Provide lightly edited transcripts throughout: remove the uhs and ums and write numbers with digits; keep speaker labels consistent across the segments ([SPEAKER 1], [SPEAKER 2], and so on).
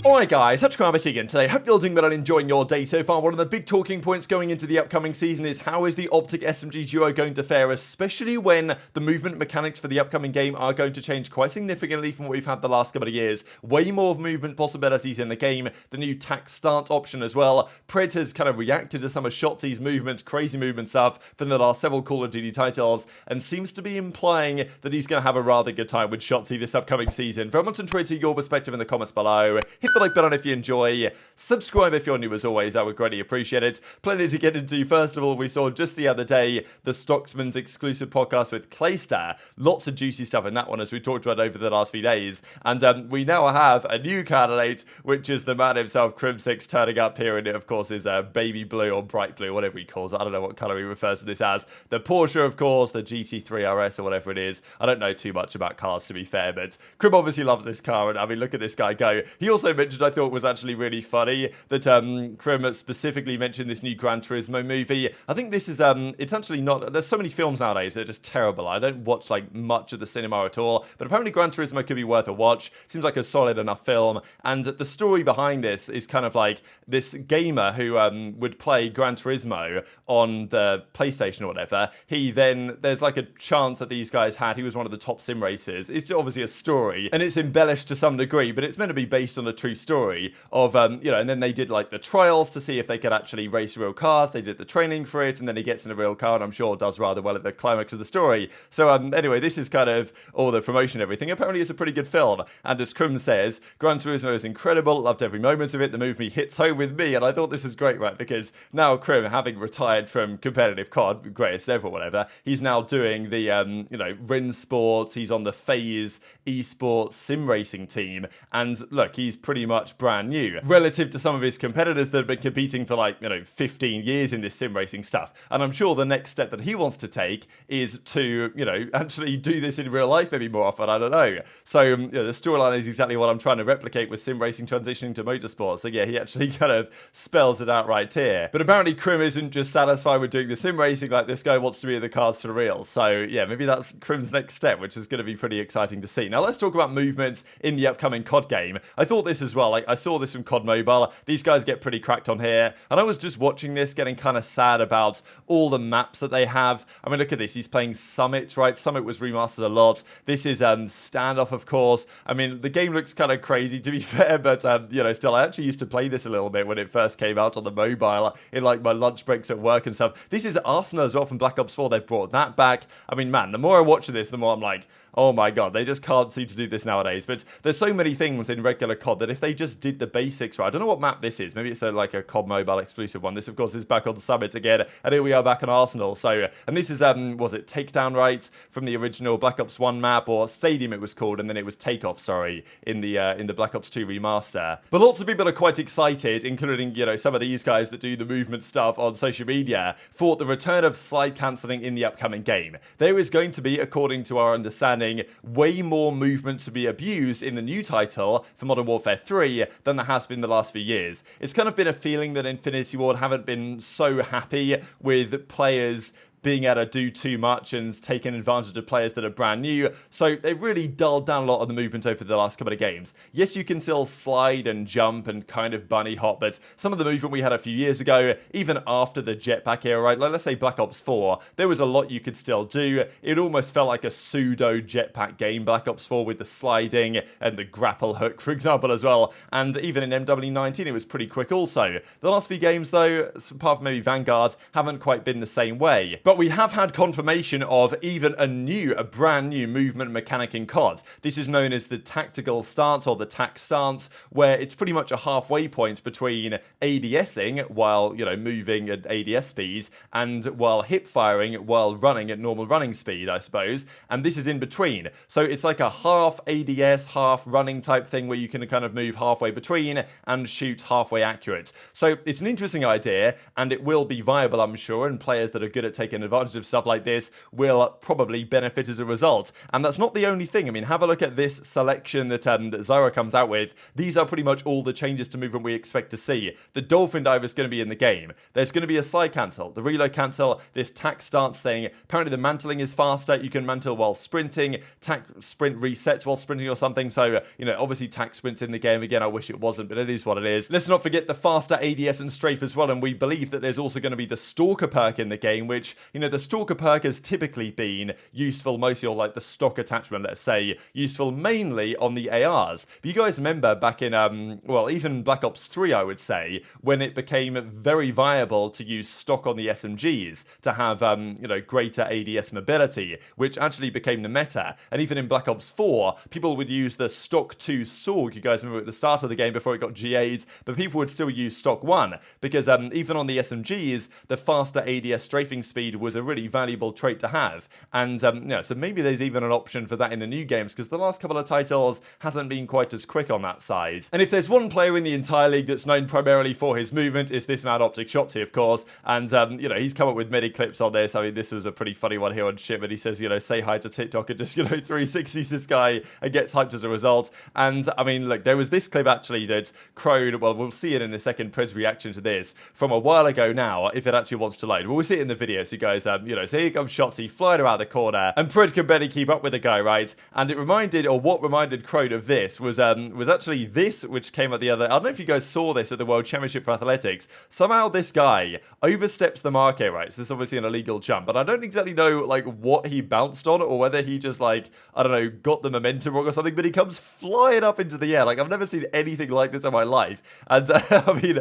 [SPEAKER 1] Alright guys, TacticalRab back again today. Hope you're doing well and enjoying your day so far. One of the big talking points going into the upcoming season is how is the OpTic SMG duo going to fare, especially when the movement mechanics for the upcoming game are going to change quite significantly from what we've had the last couple of years. Way more movement possibilities in the game, the new tac start option as well. Pred has kind of reacted to some of Shotzzy's movements, crazy movement stuff from the last several Call of Duty titles, and seems to be implying that he's going to have a rather good time with Shotzzy this upcoming season. Very much enjoy your perspective in the comments below. Hit the like button if you enjoy, subscribe if you're new as always, I would greatly appreciate it. Plenty to get into. First of all, we saw just the other day the Stocksman's exclusive podcast with Priestahh. Lots of juicy stuff in that one, as we talked about over the last few days. And we now have a new candidate, which is the man himself, Crimsix, turning up here, and it of course is baby blue or bright blue, whatever he calls it. I don't know what colour he refers to this as. The Porsche, of course, the GT3 RS or whatever it is. I don't know too much about cars, to be fair, but Crim obviously loves this car, and I mean, look at this guy go. He also mentioned, I thought was actually really funny, that Crim specifically mentioned this new Gran Turismo movie. I think this is, it's actually not, there's so many films nowadays that are just terrible. I don't watch like much of the cinema at all, but apparently Gran Turismo could be worth a watch. Seems like a solid enough film, and the story behind this is kind of like this gamer who would play Gran Turismo on the PlayStation or whatever. He then, there's like a chance that these guys had, he was one of the top sim racers. It's obviously a story, and it's embellished to some degree, but it's meant to be based on a true story of, you know, and then they did like the trials to see if they could actually race real cars. They did the training for it, and then he gets in a real car, and I'm sure does rather well at the climax of the story. So anyway, this is kind of all the promotion and everything. Apparently it's a pretty good film, and as Crim says, Gran Turismo is incredible, loved every moment of it. The movie hits home with me, and I thought this is great, right? Because now Crim, having retired from competitive COD, greatest ever, whatever, he's now doing the, you know, Rin Sports. He's on the FaZe Esports sim racing team, and look, he's pretty much brand new relative to some of his competitors that have been competing for like, you know, 15 years in this sim racing stuff. And I'm sure the next step that he wants to take is to, you know, actually do this in real life maybe more often. I don't know. So you know, the storyline is exactly what I'm trying to replicate with sim racing transitioning to motorsport. So yeah, he actually kind of spells it out right here. But apparently Crim isn't just satisfied with doing the sim racing, like this guy wants to be in the cars for real. So yeah, maybe that's Crim's next step, which is going to be pretty exciting to see. Now let's talk about movements in the upcoming COD game. I thought this as well, like I saw this from COD Mobile. These guys get pretty cracked on here, and I was just watching this getting kind of sad about all the maps that they have. I mean, look at this, he's playing Summit, right? Summit was remastered a lot. This is Standoff, of course. I mean, the game looks kind of crazy, to be fair, but you know, still, I actually used to play this a little bit when it first came out on the mobile in like my lunch breaks at work and stuff. This is Arsenal as well from Black Ops 4. They've brought that back. I mean, man, the more I watch this, the more I'm like, oh my god, they just can't seem to do this nowadays. But there's so many things in regular COD that if they just did the basics right, I don't know what map this is. Maybe it's like a COD Mobile exclusive one. This, of course, is back on Summit again, and here we are back on Arsenal. So, and this is, was it Takedown, right, from the original Black Ops 1 map, or Stadium it was called, and then it was Takeoff, sorry, in the Black Ops 2 remaster. But lots of people are quite excited, including, you know, some of these guys that do the movement stuff on social media, for the return of slide cancelling in the upcoming game. There is going to be, according to our understanding, way more movement to be abused in the new title for Modern Warfare 3 than there has been the last few years. It's kind of been a feeling that Infinity Ward haven't been so happy with players being able to do too much and taking advantage of players that are brand new. So they've really dulled down a lot of the movement over the last couple of games. Yes, you can still slide and jump and kind of bunny hop, but some of the movement we had a few years ago, even after the jetpack era, right? Like, let's say Black Ops 4, there was a lot you could still do. It almost felt like a pseudo jetpack game, Black Ops 4, with the sliding and the grapple hook, for example, as well. And even in MW19, it was pretty quick also. The last few games, though, apart from maybe Vanguard, haven't quite been the same way. But we have had confirmation of even a brand new movement mechanic in COD. This is known as the tactical stance, or the tac stance, where it's pretty much a halfway point between ADSing while, you know, moving at ADS speeds, and while hip firing while running at normal running speed, I suppose. And this is in between. So it's like a half ADS, half running type thing where you can kind of move halfway between and shoot halfway accurate. So it's an interesting idea, and it will be viable, I'm sure, and players that are good at taking taken advantage of stuff like this will probably benefit as a result. And that's not the only thing. I mean, have a look at this selection that Zyra comes out with. These are pretty much all the changes to movement we expect to see. The Dolphin Dive is going to be in the game. There's going to be a side cancel, the reload cancel, this tack stance thing. Apparently the mantling is faster. You can mantle while sprinting, tack sprint resets while sprinting or something. So, you know, obviously tack sprint's in the game. Again, I wish it wasn't, but it is what it is. Let's not forget the faster ADS and strafe as well. And we believe that there's also going to be the Stalker perk in the game, which, you know, the Stalker perk has typically been useful mostly on like the stock attachment, let's say, useful mainly on the ARs. But you guys remember back in, well, even Black Ops 3, I would say, when it became very viable to use stock on the SMGs to have, you know, greater ADS mobility, which actually became the meta. And even in Black Ops 4, people would use the stock 2 Sorg, you guys remember at the start of the game before it got GA'd, but people would still use stock 1, because even on the SMGs, the faster ADS strafing speed was a really valuable trait to have. And, you know, so maybe there's even an option for that in the new games, because the last couple of titles hasn't been quite as quick on that side. And if there's one player in the entire league that's known primarily for his movement, it's this man OpTic Shotzzy, of course. And, you know, he's come up with many clips on this. I mean, this was a pretty funny one here on Shipment. He says, you know, say hi to TikTok and just, you know, 360s this guy and gets hyped as a result. And, I mean, look, there was this clip actually that crowed, well, we'll see it in a second, Pred's reaction to this from a while ago now, if it actually wants to load. But we'll see it in the video, so you guys, you know, so here comes Shotzzy flying around the corner, and Pred can barely keep up with the guy, right? And it reminded, or what reminded Crowd of this was actually this, which came at the other, I don't know if you guys saw this at the World Championship for Athletics. Somehow this guy oversteps the mark here, right? So this is obviously an illegal jump, but I don't exactly know, like, what he bounced on, or whether he just, like, I don't know, got the momentum wrong or something, but he comes flying up into the air. Like, I've never seen anything like this in my life. And, I mean,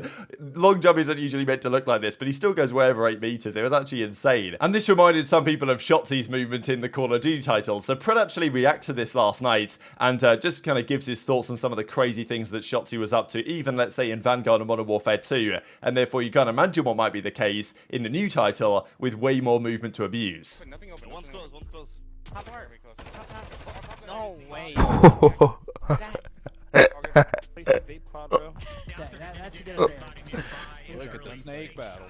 [SPEAKER 1] long jump isn't usually meant to look like this, but he still goes way over 8 meters. It was actually insane. And this reminded some people of Shotzzy's movement in the Call of Duty title. So Pred actually reacts to this last night and just kind of gives his thoughts on some of the crazy things that Shotzzy was up to, even, let's say, in Vanguard and Modern Warfare 2. And therefore, you can't imagine what might be the case in the new title with way more movement to abuse.
[SPEAKER 2] One's close, one's close.
[SPEAKER 3] No way.
[SPEAKER 2] Look at the snake battle.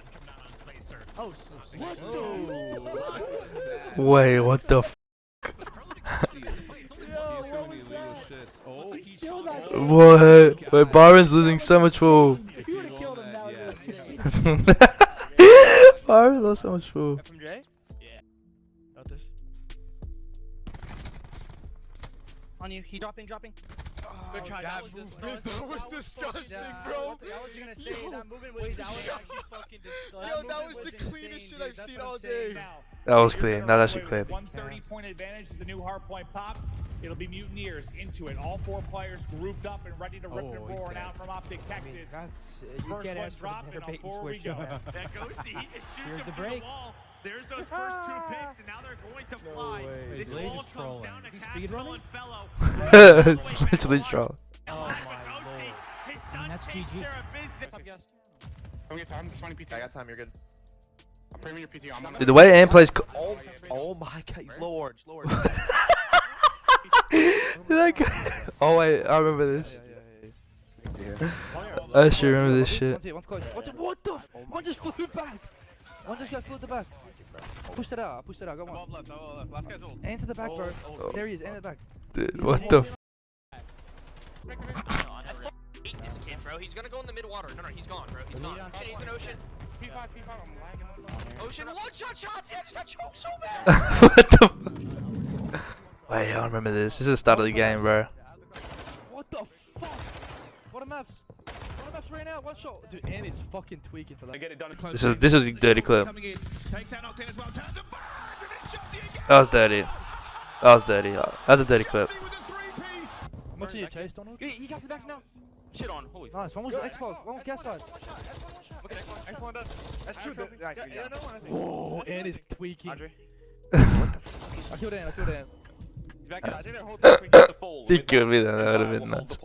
[SPEAKER 3] Oh,
[SPEAKER 4] Wait, what the f? What? Wait, Byron's losing so much full. Byron lost so much full.
[SPEAKER 3] FMJ? Yeah. Got this. On you. He's dropping. Good try. That was disgusting, bro. What was you gonna say? That movement was actually fucking disgusting.
[SPEAKER 2] Yo, that was the cleanest shit I've seen all day.
[SPEAKER 4] That was clean. That actually clean.
[SPEAKER 5] 130-point advantage as the new hardpoint pops. It'll be Mutineers into it. All 4 players grouped up and ready to rip and roar. And out from OpTic, Texas.
[SPEAKER 6] You can't ask for the better bait and switch.
[SPEAKER 5] That Ghosty, he just shoots him through the wall. There's those first 2 picks, and now they're going to fly. This all comes down to Capsidal and Fellow.
[SPEAKER 4] It's literally troll.
[SPEAKER 5] Oh my lord.
[SPEAKER 6] That's GG.
[SPEAKER 2] Don't get time, just finding PT. I got time, you're good. I'm premium your PT. I'm on
[SPEAKER 4] Dude, the way Aim plays.
[SPEAKER 7] Oh my god, he's low orange, low orange.
[SPEAKER 4] Oh wait, I remember this. I actually remember this shit.
[SPEAKER 3] What the? One just flew back. One just got flew to the back. Push that out. Go on.
[SPEAKER 5] Last guy's ult.
[SPEAKER 3] Into the back, bro. There he is. Into the back.
[SPEAKER 4] Dude, what the f?
[SPEAKER 8] Hate this kid, bro. He's gonna go in the mid water. No, he's gone, bro. He's gone. Ocean, he's in ocean.
[SPEAKER 2] P5, I'm lagging.
[SPEAKER 8] Ocean, one shot shots. I just got choked so bad.
[SPEAKER 4] What the f? Wait, I remember this. This is the start of the game, bro.
[SPEAKER 3] What the fuck? What a mess. What a mess right now. One shot. Dude, and it's fucking tweaking for that.
[SPEAKER 5] Get it done.
[SPEAKER 4] This was a dirty clip. That was dirty. That was dirty. That's a dirty clip.
[SPEAKER 3] How much did you chase, Donald?
[SPEAKER 8] He got the backs now. Shit on. Holy.
[SPEAKER 3] Nice. One was Xbox. One was gas side.
[SPEAKER 8] Okay, X1 does. That's true.
[SPEAKER 3] Whoa, and it's tweaking.
[SPEAKER 8] I
[SPEAKER 3] killed Ant.
[SPEAKER 8] He's back out. I didn't hold the full.
[SPEAKER 4] He killed me then. That would have been nuts.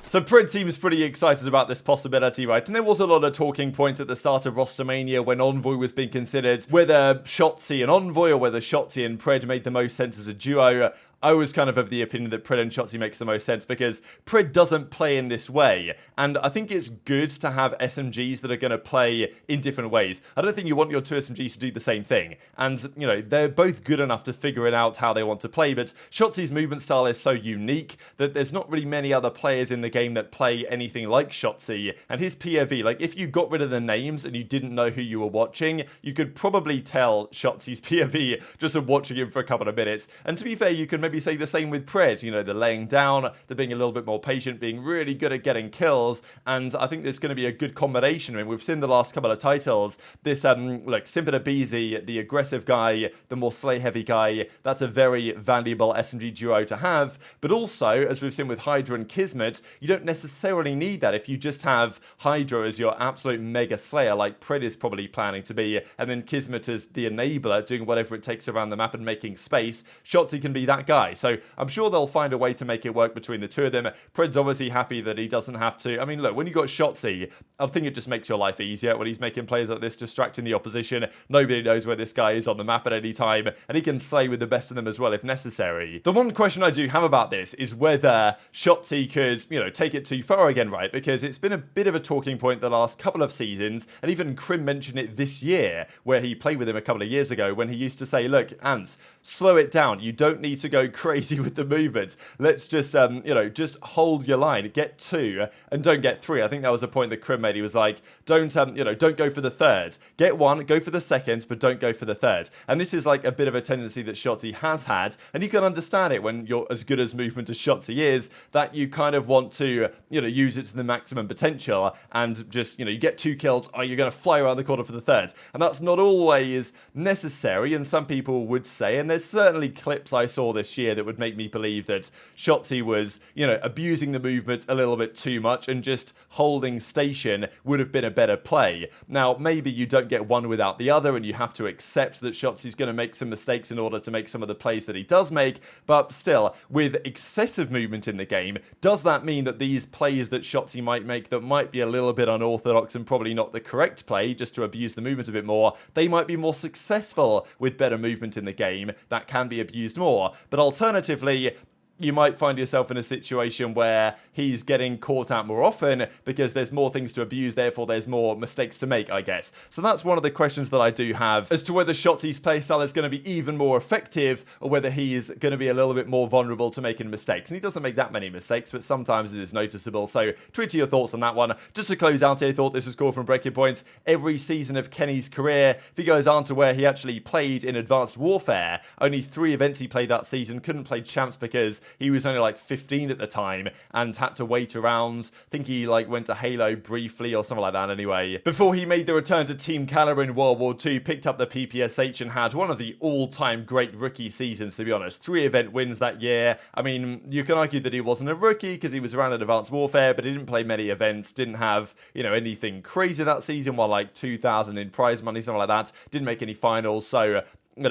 [SPEAKER 1] So Pred seems pretty excited about this possibility, right? And there was a lot of talking points at the start of Rostermania when Envoy was being considered, whether Shotzzy and Envoy or whether Shotzzy and Pred made the most sense as a duo. I was kind of the opinion that Pred and Shotzzy makes the most sense because Pred doesn't play in this way. And I think it's good to have SMGs that are going to play in different ways. I don't think you want your two SMGs to do the same thing. And, you know, they're both good enough to figure it out how they want to play, but Shotzzy's movement style is so unique that there's not really many other players in the game that play anything like Shotzzy. And his POV, like, if you got rid of the names and you didn't know who you were watching, you could probably tell Shotzzy's POV just from watching him for a couple of minutes. And to be fair, you can maybe say the same with Pred, you know, the laying down, the being a little bit more patient, being really good at getting kills, and I think there's going to be a good combination. I mean, we've seen the last couple of titles, this, look, Simp and aBeZy, the aggressive guy, the more slay-heavy guy, that's a very valuable SMG duo to have, but also, as we've seen with HyDra and Kismet, you don't necessarily need that if you just have HyDra as your absolute mega slayer, like Pred is probably planning to be, and then Kismet as the enabler, doing whatever it takes around the map and making space. Shotzzy can be that guy, so I'm sure they'll find a way to make it work between the two of them. Pred's obviously happy that he doesn't have to. I mean, look, when you got Shotzzy, I think it just makes your life easier when he's making plays like this, distracting the opposition. Nobody knows where this guy is on the map at any time, and he can slay with the best of them as well if necessary. The one question I do have about this is whether Shotzzy could, you know, take it too far again, right? Because it's been a bit of a talking point the last couple of seasons, and even Crim mentioned it this year, where he played with him a couple of years ago, when he used to say, look, Ants, slow it down. You don't need to go crazy with the movement. Let's just, you know, just hold your line. Get 2 and don't get 3. I think that was a point that Crim made. He was like, don't, you know, don't go for the 3rd. Get 1, go for the 2nd, but don't go for the 3rd. And this is like a bit of a tendency that Shotzzy has had, and you can understand it when you're as good as movement as Shotzzy is, that you kind of want to, you know, use it to the maximum potential, and just, you know, you get 2 kills, oh, you're going to fly around the corner for the 3rd. And that's not always necessary, and some people would say, and there's certainly clips I saw this year that would make me believe that Shotzzy was, you know, abusing the movement a little bit too much, and just holding station would have been a better play. Now, maybe you don't get one without the other, and you have to accept that Shotzzy's going to make some mistakes in order to make some of the plays that he does make, but still, with excessive movement in the game, does that mean that these plays that Shotzzy might make that might be a little bit unorthodox and probably not the correct play, just to abuse the movement a bit more, they might be more successful with better movement in the game that can be abused more? But alternatively, you might find yourself in a situation where he's getting caught out more often because there's more things to abuse, therefore there's more mistakes to make, I guess. So that's one of the questions that I do have as to whether Shotzzy's playstyle is going to be even more effective, or whether he's going to be a little bit more vulnerable to making mistakes. And he doesn't make that many mistakes, but sometimes it is noticeable. So tweet your thoughts on that one. Just to close out here, thought this was cool from Breaking Point. Every season of Kenny's career, if he goes on to where he actually played in Advanced Warfare, only 3 events he played that season, couldn't play Champs because he was only like 15 at the time and had to wait around. I think he like went to Halo briefly or something like that anyway, before he made the return to Team Caliber in World War II, picked up the PPSH and had one of the all-time great rookie seasons, to be honest. 3 event wins that year. I mean, you can argue that he wasn't a rookie because he was around at Advanced Warfare, but he didn't play many events, didn't have, you know, anything crazy that season, while like 2,000 in prize money, something like that. Didn't make any finals, so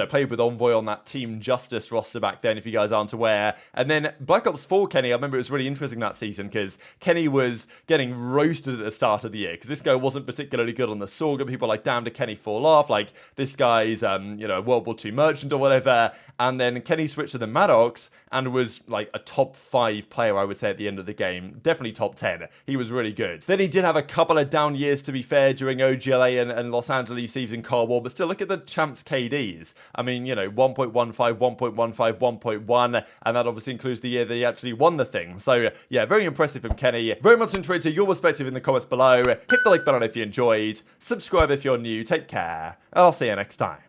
[SPEAKER 1] played with Envoy on that Team Justice roster back then, if you guys aren't aware. And then Black Ops 4 Kenny, I remember it was really interesting that season because Kenny was getting roasted at the start of the year because this guy wasn't particularly good on the Sorghum. People were like, damn, did Kenny fall off? Like, this guy's, you know, World War II merchant or whatever. And then Kenny switched to the Maddox and was like a top 5 player, I would say, at the end of the game. Definitely top 10. He was really good. Then he did have a couple of down years, to be fair, during OGLA and Los Angeles Thieves in Cold War, but still, look at the Champs KDs. I mean, you know, 1.15, 1.15, 1.1, and that obviously includes the year that he actually won the thing. So, yeah, very impressive from Kenny. Very much interested to your perspective in the comments below. Hit the like button if you enjoyed. Subscribe if you're new. Take care, and I'll see you next time.